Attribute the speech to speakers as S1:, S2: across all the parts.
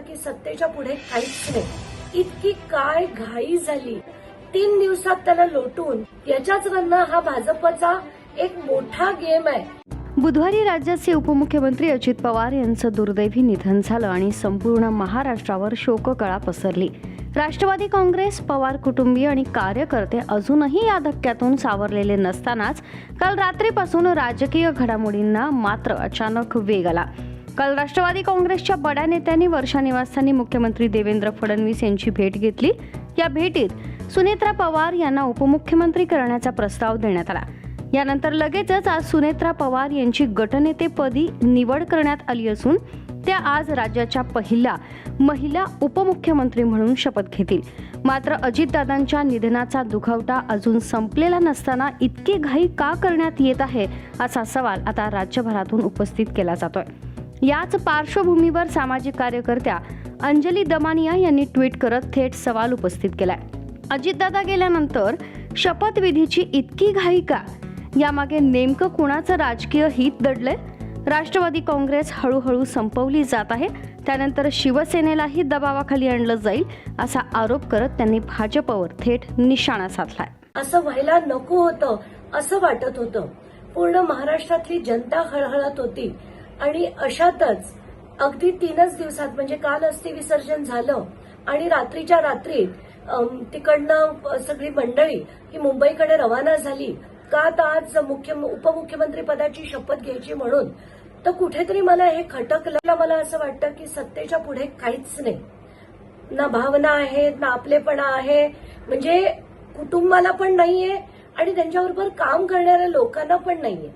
S1: की सत्तेच्या पुढे काहीच नाही. इतकी काय घाई झाली. 3 दिवसात त्याला लोटून याच्याच वरनं हा भाजपचा एक मोठा गेम आहे.
S2: बुधवारी राज्याचे उपमुख्यमंत्री अजित पवार यांचं दुर्दैवी निधन झालं आणि संपूर्ण महाराष्ट्रावर शोककळा पसरली. राष्ट्रवादी काँग्रेस, पवार कुटुंबीय आणि कार्यकर्ते अजूनही या धक्क्यातून सावरलेले नसतानाच काल रात्रीपासून राजकीय घडामोडींना मात्र अचानक वेग आला. काल राष्ट्रवादी काँग्रेसच्या बड्या नेत्यांनी वर्षा निवासस्थानी मुख्यमंत्री देवेंद्र फडणवीस यांची भेट घेतली. या भेटीत सुनेत्रा पवार यांना उपमुख्यमंत्री करण्याचा प्रस्ताव देण्यात आला. यानंतर लगेचच आज सुनेत्रा पवार यांची गटनेतेपदी निवड करण्यात आली असून त्या आज राज्याच्या पहिल्या महिला उपमुख्यमंत्री म्हणून शपथ घेतील. मात्र अजितदादांच्या निधनाचा दुखावटा अजून संपलेला नसताना इतकी घाई का करण्यात येत आहे, असा सवाल आता राज्यभरातून उपस्थित केला जातोय. याच पार्श्वभूमीवर सामाजिक कार्यकर्त्या अंजली दमानिया यांनी ट्विट करत थेट सवाल उपस्थित केलाय. अजितदादा गेल्यानंतर शपथविधीची इतकी घाई का? यामागे नेमकं कुणाचं राजकीय हित दडलंय? राष्ट्रवादी काँग्रेस हळूहळू संपवली जात आहे, त्यानंतर शिवसेनेलाही दबावाखाली आणलं जाईल, असा आरोप करत त्यांनी भाजपवर थेट निशाणा साधलाय.
S1: असं व्हायला नको होतं असं वाटत होतं. पूर्ण महाराष्ट्रातली जनता हळहळत होती आणि अशातच अगदी 3च दिवसात म्हणजे काल अस्थि विसर्जन झालं आणि रात्रीच्या रात्री तिकडनं सगळी मंडळी ही मुंबईकडे रवाना झाली का तर आज उपमुख्यमंत्री पदाची शपथ घ्यायची म्हणून. तर कुठेतरी मला हे खटकलं. मला असं वाटतं की सत्तेच्या पुढे काहीच नाही. ना भावना आहेत, ना आपलेपणा आहे, म्हणजे कुटुंबाला पण नाहीये आणि त्यांच्याबरोबर काम करणाऱ्या लोकांना पण नाहीये.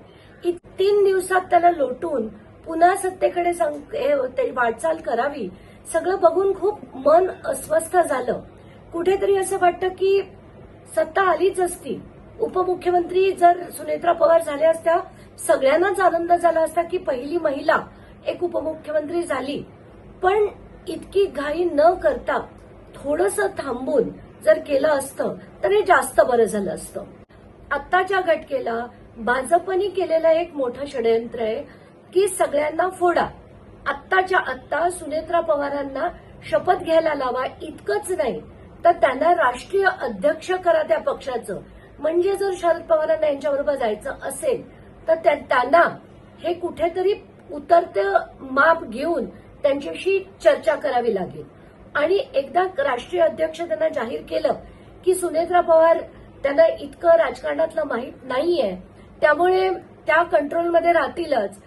S1: 3 दिवसात त्याला लोटून पुन्हा सत्तेकडे वाटचाल करावी, सगळं बघून खूप मन अस्वस्थ झालं. कुठेतरी असं वाटतं की सत्ता आलीच असती. उपमुख्यमंत्री जर सुनेत्रा पवार झाल्या असत्या, सगळ्यांनाच आनंद झाला असता की पहिली महिला एक उपमुख्यमंत्री झाली. पण इतकी घाई न करता थोडंसं थांबून जर केलं असतं तर हे जास्त बरं झालं असतं. आत्ताच्या घटकेला भाजपने केलेलं एक मोठं षडयंत्र आहे की सगळ्यांना फोडा. आत्ताच्या आत्ता सुनेत्रा पवारांना शपथ घ्यायला लावा. इतकंच नाही तर त्यांना राष्ट्रीय अध्यक्ष करा त्या पक्षाचं. म्हणजे जर शरद पवारांना यांच्याबरोबर जायचं असेल तर त्यांना हे कुठेतरी उतरतं माप घेऊन त्यांच्याशी चर्चा करावी लागेल. आणि एकदा राष्ट्रीय अध्यक्ष त्यांना जाहीर केलं की सुनेत्रा पवार त्यांना इतकं राजकारणातलं माहीत नाहीये, त्यामुळे त्या कंट्रोलमध्ये राहतीलच.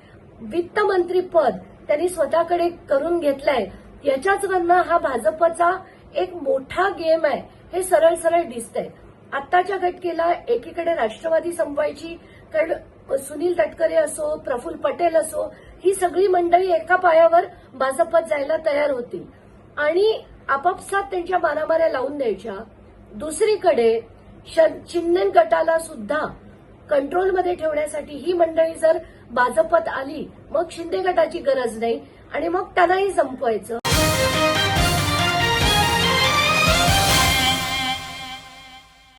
S1: वित्तमंत्री पद त्यांनी स्वतःकडे करून घेतलंय. याच्याच वरनं हा भाजपचा एक मोठा गेम आहे हे सरळ सरळ दिसतंय. आत्ताच्या घटकेला एकीकडे राष्ट्रवादी संपवायची, कारण सुनील तटकरे असो, प्रफुल्ल पटेल असो, ही सगळी मंडळी एका पायावर भाजपात जायला तयार होती आणि आपापसात त्यांच्या मारामाऱ्या लावून द्यायच्या. दुसरीकडे शिंदे गटाला सुद्धा कंट्रोलमध्ये ठेवण्यासाठी ही मंडळी जर भाजपात आली, मग शिंदे गटाची गरज नाही आणि मग त्यांनाही संपवायचं.